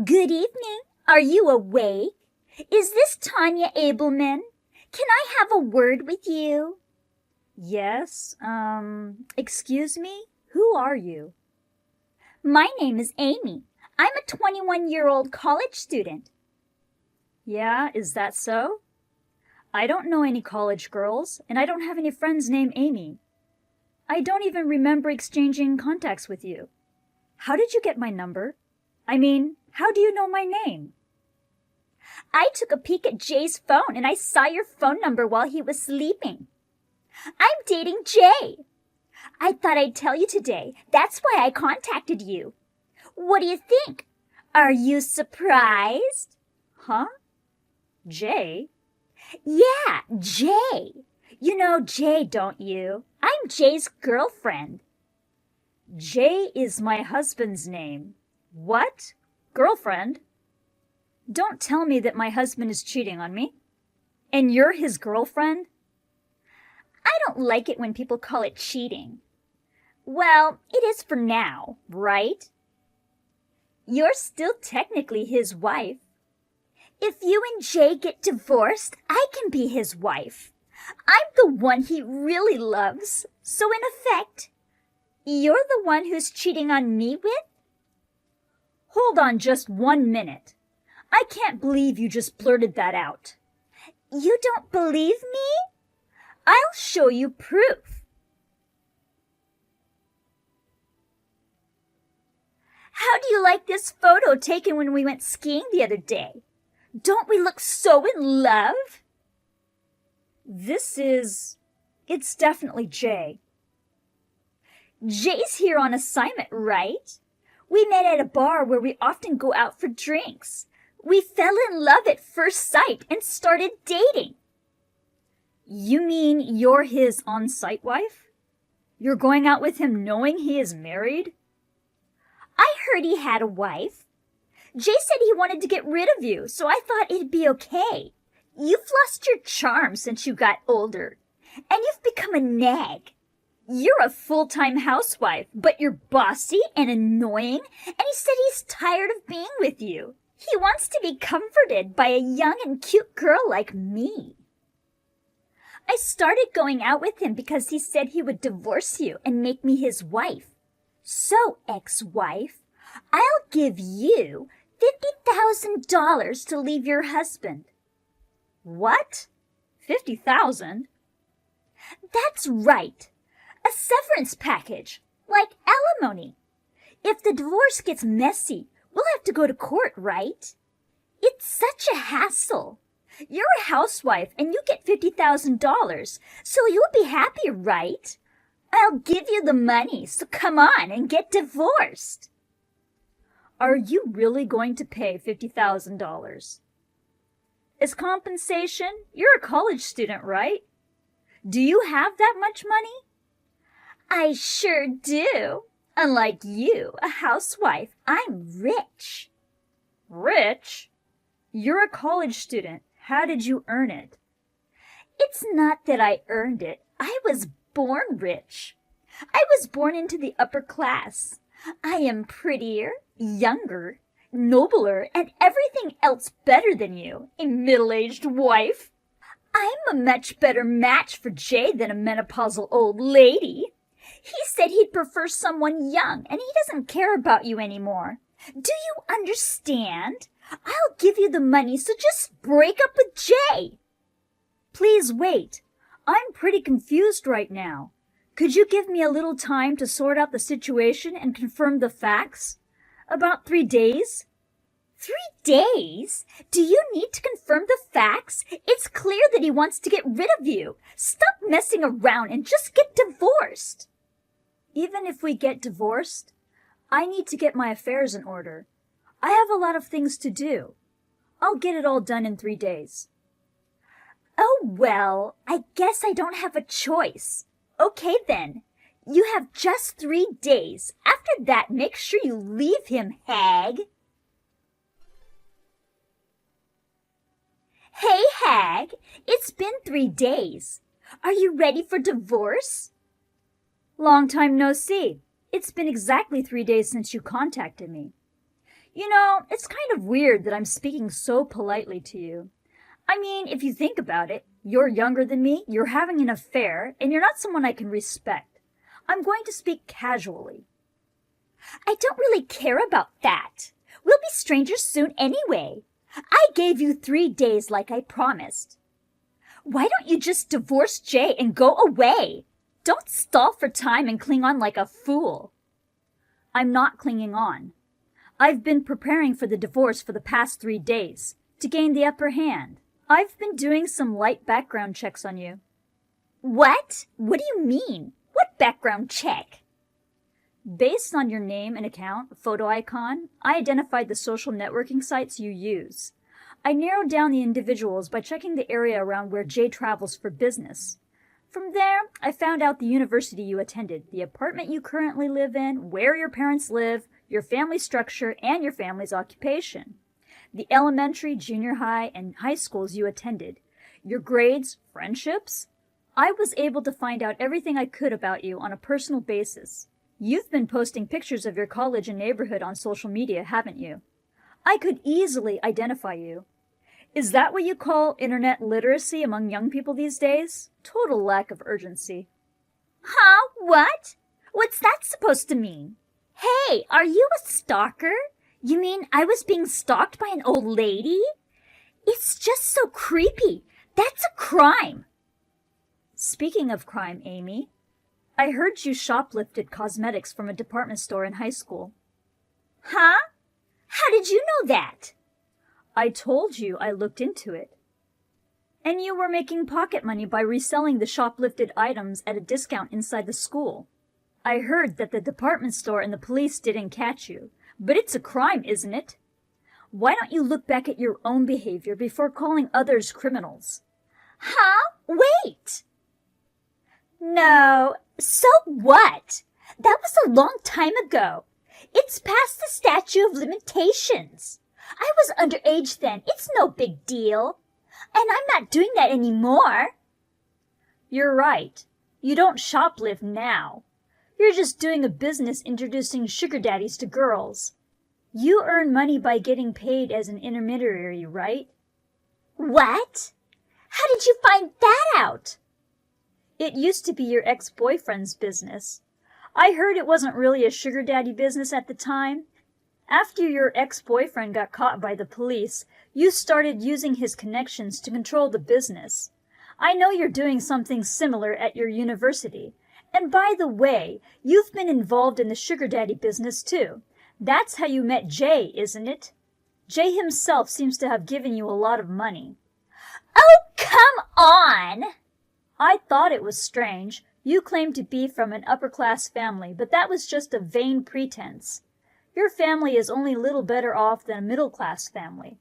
Good evening. Are you awake? Is this Tanya Abelman? Can I have a word with you? Yes, excuse me? Who are you? My name is Amy. I'm a 21-year-old college student. Yeah, is that so? I don't know any college girls, and I don't have any friends named Amy. I don't even remember exchanging contacts with you. How did you get my number? I mean, how do you know my name? I took a peek at Jay's phone and I saw your phone number while he was sleeping. I'm dating Jay. I thought I'd tell you today. That's why I contacted you. What do you think? Are you surprised? Huh? Jay? Yeah, Jay. You know Jay, don't you? I'm Jay's girlfriend. Jay is my husband's name. What? Girlfriend? Don't tell me that my husband is cheating on me. And you're his girlfriend? I don't like it when people call it cheating. Well, it is for now, right? You're still technically his wife. If you and Jay get divorced, I can be his wife. I'm the one he really loves. So in effect, you're the one who's cheating on me with? Hold on just 1 minute. I can't believe you just blurted that out. You don't believe me? I'll show you proof. How do you like this photo taken when we went skiing the other day? Don't we look so in love? It's definitely Jay. Jay's here on assignment, right? We met at a bar where we often go out for drinks. We fell in love at first sight and started dating. You mean you're his on-site wife? You're going out with him knowing he is married? I heard he had a wife. Jay said he wanted to get rid of you, so I thought it'd be okay. You've lost your charm since you got older, and you've become a nag. You're a full-time housewife, but you're bossy and annoying, and he said he's tired of being with you. He wants to be comforted by a young and cute girl like me. I started going out with him because he said he would divorce you and make me his wife. So, ex-wife, I'll give you $50,000 to leave your husband. What? 50,000? That's right. A severance package, like alimony. If the divorce gets messy, we'll have to go to court, right? It's such a hassle. You're a housewife and you get $50,000, so you'll be happy, right? I'll give you the money, so come on and get divorced. Are you really going to pay $50,000? As compensation, you're a college student, right? Do you have that much money? I sure do. Unlike you, a housewife, I'm rich. Rich? You're a college student. How did you earn it? It's not that I earned it. I was born rich. I was born into the upper class. I am prettier, younger, nobler, and everything else better than you, a middle-aged wife. I'm a much better match for Jay than a menopausal old lady. He said he'd prefer someone young, and he doesn't care about you anymore. Do you understand? I'll give you the money, so just break up with Jay. Please wait. I'm pretty confused right now. Could you give me a little time to sort out the situation and confirm the facts? About 3 days? 3 days? Do you need to confirm the facts? It's clear that he wants to get rid of you. Stop messing around and just get divorced. Even if we get divorced, I need to get my affairs in order. I have a lot of things to do. I'll get it all done in 3 days. Oh, well, I guess I don't have a choice. Okay, then. You have just 3 days. After that, make sure you leave him, hag. Hey, hag. It's been 3 days. Are you ready for divorce? Long time no see. It's been exactly 3 days since you contacted me. You know, it's kind of weird that I'm speaking so politely to you. I mean, if you think about it, you're younger than me, you're having an affair, and you're not someone I can respect. I'm going to speak casually. I don't really care about that. We'll be strangers soon anyway. I gave you 3 days like I promised. Why don't you just divorce Jay and go away? Don't stall for time and cling on like a fool. I'm not clinging on. I've been preparing for the divorce for the past 3 days, to gain the upper hand. I've been doing some light background checks on you. What? What do you mean? What background check? Based on your name and account, photo icon, I identified the social networking sites you use. I narrowed down the individuals by checking the area around where Jay travels for business. From there, I found out the university you attended, the apartment you currently live in, where your parents live, your family structure, and your family's occupation. The elementary, junior high, and high schools you attended, your grades, friendships. I was able to find out everything I could about you on a personal basis. You've been posting pictures of your college and neighborhood on social media, haven't you? I could easily identify you. Is that what you call internet literacy among young people these days? Total lack of urgency. Huh? What? What's that supposed to mean? Hey, are you a stalker? You mean I was being stalked by an old lady? It's just so creepy. That's a crime. Speaking of crime, Amy, I heard you shoplifted cosmetics from a department store in high school. Huh? How did you know that? I told you I looked into it. And you were making pocket money by reselling the shoplifted items at a discount inside the school. I heard that the department store and the police didn't catch you, but it's a crime, isn't it? Why don't you look back at your own behavior before calling others criminals? Huh? Wait! No, so what? That was a long time ago. It's past the statute of limitations. I was underage then. It's no big deal. And I'm not doing that anymore. You're right. You don't shoplift now. You're just doing a business introducing sugar daddies to girls. You earn money by getting paid as an intermediary, right? What? How did you find that out? It used to be your ex-boyfriend's business. I heard it wasn't really a sugar daddy business at the time. After your ex-boyfriend got caught by the police, you started using his connections to control the business. I know you're doing something similar at your university. And by the way, you've been involved in the sugar daddy business too. That's how you met Jay, isn't it? Jay himself seems to have given you a lot of money. Oh, come on! I thought it was strange. You claimed to be from an upper-class family, but that was just a vain pretense. Your family is only a little better off than a middle-class family.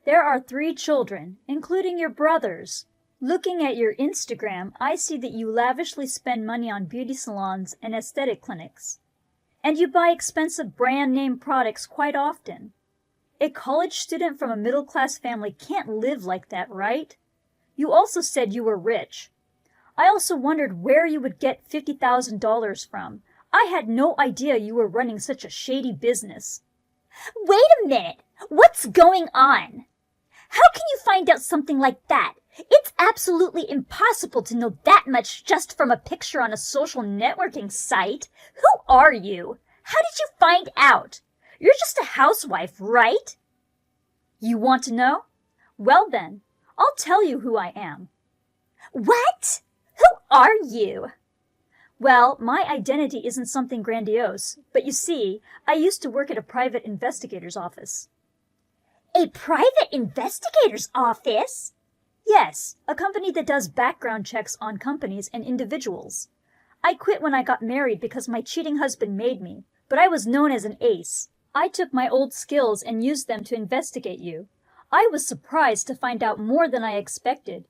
There are 3 children, including your brothers. Looking at your Instagram, I see that you lavishly spend money on beauty salons and aesthetic clinics. And you buy expensive brand-name products quite often. A college student from a middle-class family can't live like that, right? You also said you were rich. I also wondered where you would get $50,000 from. I had no idea you were running such a shady business. Wait a minute! What's going on? How can you find out something like that? It's absolutely impossible to know that much just from a picture on a social networking site. Who are you? How did you find out? You're just a housewife, right? You want to know? Well then, I'll tell you who I am. What? Who are you? Well, my identity isn't something grandiose, but you see, I used to work at a private investigator's office. A private investigator's office? Yes, a company that does background checks on companies and individuals. I quit when I got married because my cheating husband made me, but I was known as an ace. I took my old skills and used them to investigate you. I was surprised to find out more than I expected.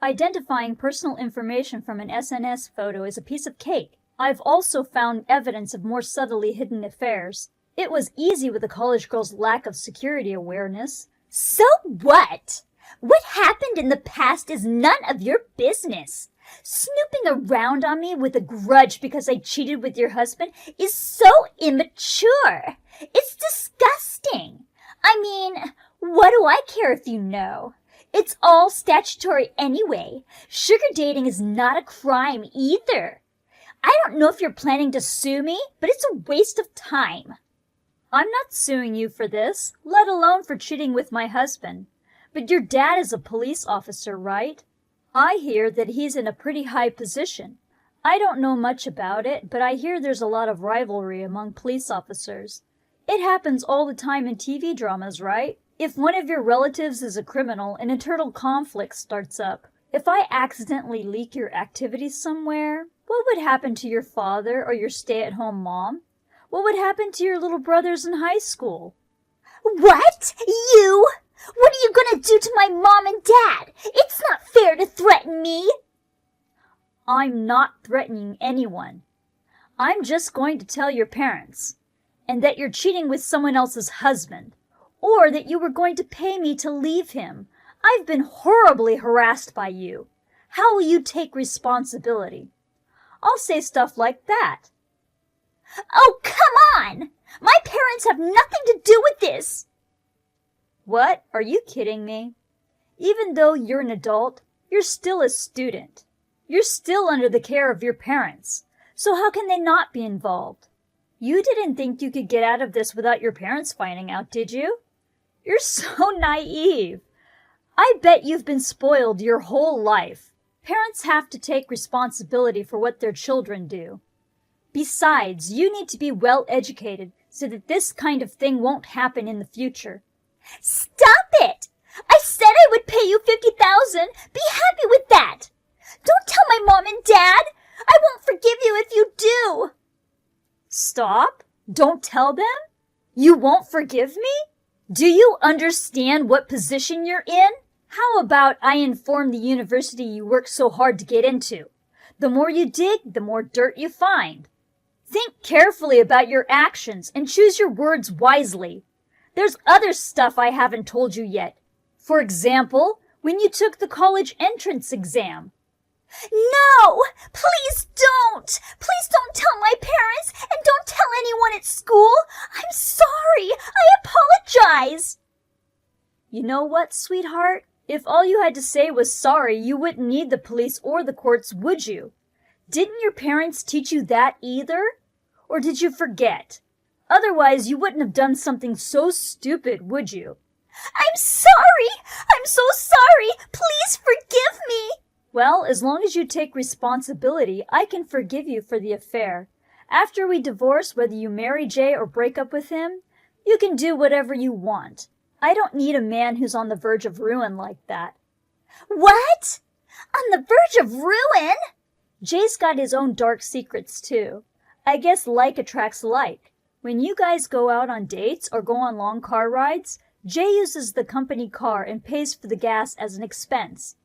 Identifying personal information from an SNS photo is a piece of cake. I've also found evidence of more subtly hidden affairs. It was easy with a college girl's lack of security awareness. So what? What happened in the past is none of your business. Snooping around on me with a grudge because I cheated with your husband is so immature. It's disgusting. What do I care if you know? It's all statutory anyway. Sugar dating is not a crime either. I don't know if you're planning to sue me, but it's a waste of time. I'm not suing you for this, let alone for cheating with my husband. But your dad is a police officer, right? I hear that he's in a pretty high position. I don't know much about it, but I hear there's a lot of rivalry among police officers. It happens all the time in TV dramas, right? If one of your relatives is a criminal, an internal conflict starts up. If I accidentally leak your activities somewhere, what would happen to your father or your stay-at-home mom? What would happen to your little brothers in high school? What? You? What are you gonna do to my mom and dad? It's not fair to threaten me. I'm not threatening anyone. I'm just going to tell your parents, and that you're cheating with someone else's husband, or that you were going to pay me to leave him. I've been horribly harassed by you. How will you take responsibility? I'll say stuff like that. Oh, come on! My parents have nothing to do with this. What? Are you kidding me? Even though you're an adult, you're still a student. You're still under the care of your parents. So how can they not be involved? You didn't think you could get out of this without your parents finding out, did you? You're so naive. I bet you've been spoiled your whole life. Parents have to take responsibility for what their children do. Besides, you need to be well educated so that this kind of thing won't happen in the future. Stop it! I said I would pay you $50,000. Be happy with that. Don't tell my mom and dad. I won't forgive you if you do. Stop? Don't tell them? You won't forgive me? Do you understand what position you're in? How about I inform the university you worked so hard to get into? The more you dig, the more dirt you find. Think carefully about your actions and choose your words wisely. There's other stuff I haven't told you yet. For example, when you took the college entrance exam. No! Please don't! Please don't tell my parents and don't tell anyone at school. I'm sorry. I apologize. You know what, sweetheart? If all you had to say was sorry, you wouldn't need the police or the courts, would you? Didn't your parents teach you that either? Or did you forget? Otherwise, you wouldn't have done something so stupid, would you? I'm sorry! I'm so sorry! Please forgive me! Well, as long as you take responsibility, I can forgive you for the affair. After we divorce, whether you marry Jay or break up with him, you can do whatever you want. I don't need a man who's on the verge of ruin like that. What? On the verge of ruin? Jay's got his own dark secrets, too. I guess like attracts like. When you guys go out on dates or go on long car rides, Jay uses the company car and pays for the gas as an expense.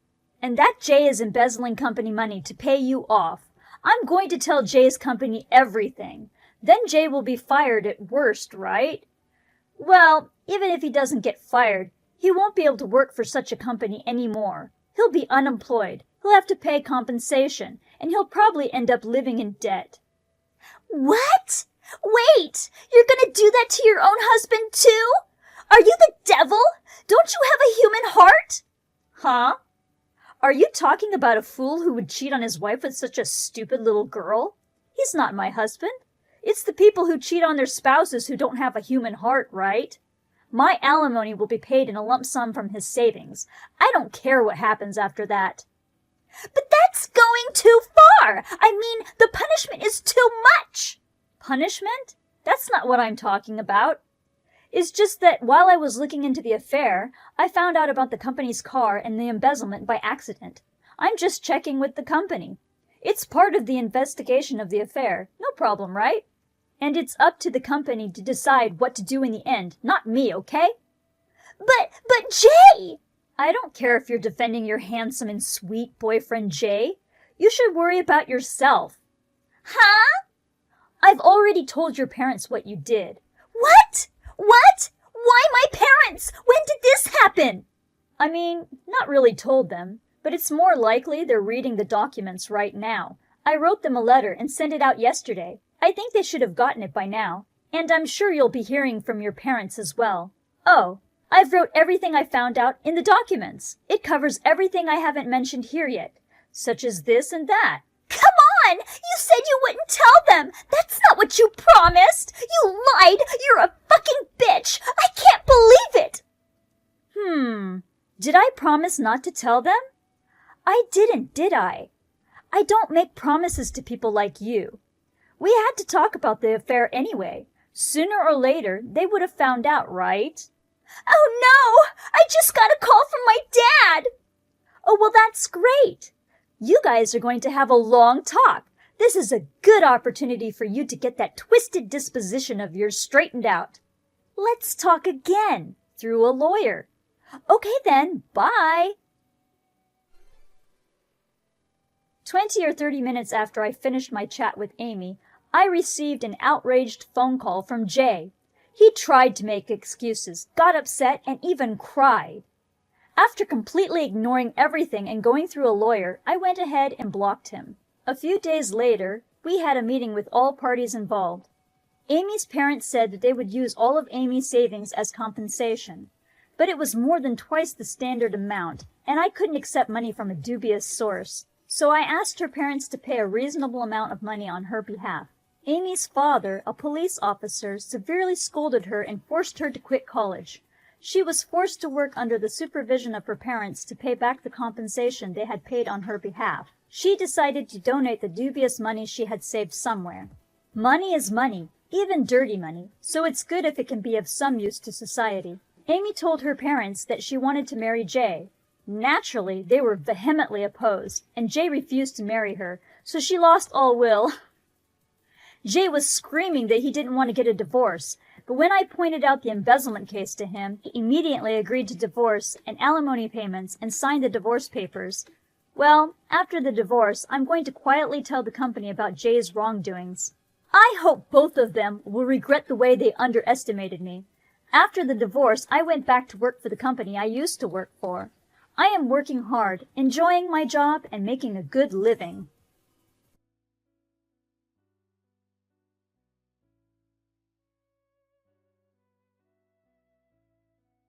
And that Jay is embezzling company money to pay you off. I'm going to tell Jay's company everything. Then Jay will be fired at worst, right? Well, even if he doesn't get fired, he won't be able to work for such a company anymore. He'll be unemployed. He'll have to pay compensation, and he'll probably end up living in debt. What? Wait! You're gonna do that to your own husband, too? Are you the devil? Don't you have a human heart? Huh? Are you talking about a fool who would cheat on his wife with such a stupid little girl? He's not my husband. It's the people who cheat on their spouses who don't have a human heart, right? My alimony will be paid in a lump sum from his savings. I don't care what happens after that. But that's going too far. I mean, the punishment is too much. Punishment? That's not what I'm talking about. It's just that while I was looking into the affair, I found out about the company's car and the embezzlement by accident. I'm just checking with the company. It's part of the investigation of the affair. No problem, right? And it's up to the company to decide what to do in the end, not me, okay? But Jay! I don't care if you're defending your handsome and sweet boyfriend Jay. You should worry about yourself. Huh? I've already told your parents what you did. What? What? Why my parents? When did this happen? I mean, not really told them, but it's more likely they're reading the documents right now. I wrote them a letter and sent it out yesterday. I think they should have gotten it by now. And I'm sure you'll be hearing from your parents as well. Oh, I've wrote everything I found out in the documents. It covers everything I haven't mentioned here yet, such as this and that. Come on! You said you wouldn't tell them! That's not what you promised! You lied! You're a fucking bitch! I can't believe it! Did I promise not to tell them? I didn't, did I? I don't make promises to people like you. We had to talk about the affair anyway. Sooner or later, they would have found out, right? Oh no! I just got a call from my dad! Oh, well, that's great. You guys are going to have a long talk. This is a good opportunity for you to get that twisted disposition of yours straightened out. Let's talk again, through a lawyer. Okay then, bye. 20 or 30 minutes after I finished my chat with Amy, I received an outraged phone call from Jay. He tried to make excuses, got upset, and even cried. After completely ignoring everything and going through a lawyer, I went ahead and blocked him. A few days later, we had a meeting with all parties involved. Amy's parents said that they would use all of Amy's savings as compensation, but it was more than twice the standard amount, and I couldn't accept money from a dubious source. So I asked her parents to pay a reasonable amount of money on her behalf. Amy's father, a police officer, severely scolded her and forced her to quit college. She was forced to work under the supervision of her parents to pay back the compensation they had paid on her behalf. She decided to donate the dubious money she had saved somewhere. Money is money, even dirty money, so it's good if it can be of some use to society. Amy told her parents that she wanted to marry Jay. Naturally, they were vehemently opposed, and Jay refused to marry her, so she lost all will. Jay was screaming that he didn't want to get a divorce, but when I pointed out the embezzlement case to him, he immediately agreed to divorce and alimony payments and signed the divorce papers. Well, after the divorce, I'm going to quietly tell the company about Jay's wrongdoings. I hope both of them will regret the way they underestimated me. After the divorce, I went back to work for the company I used to work for. I am working hard, enjoying my job, and making a good living.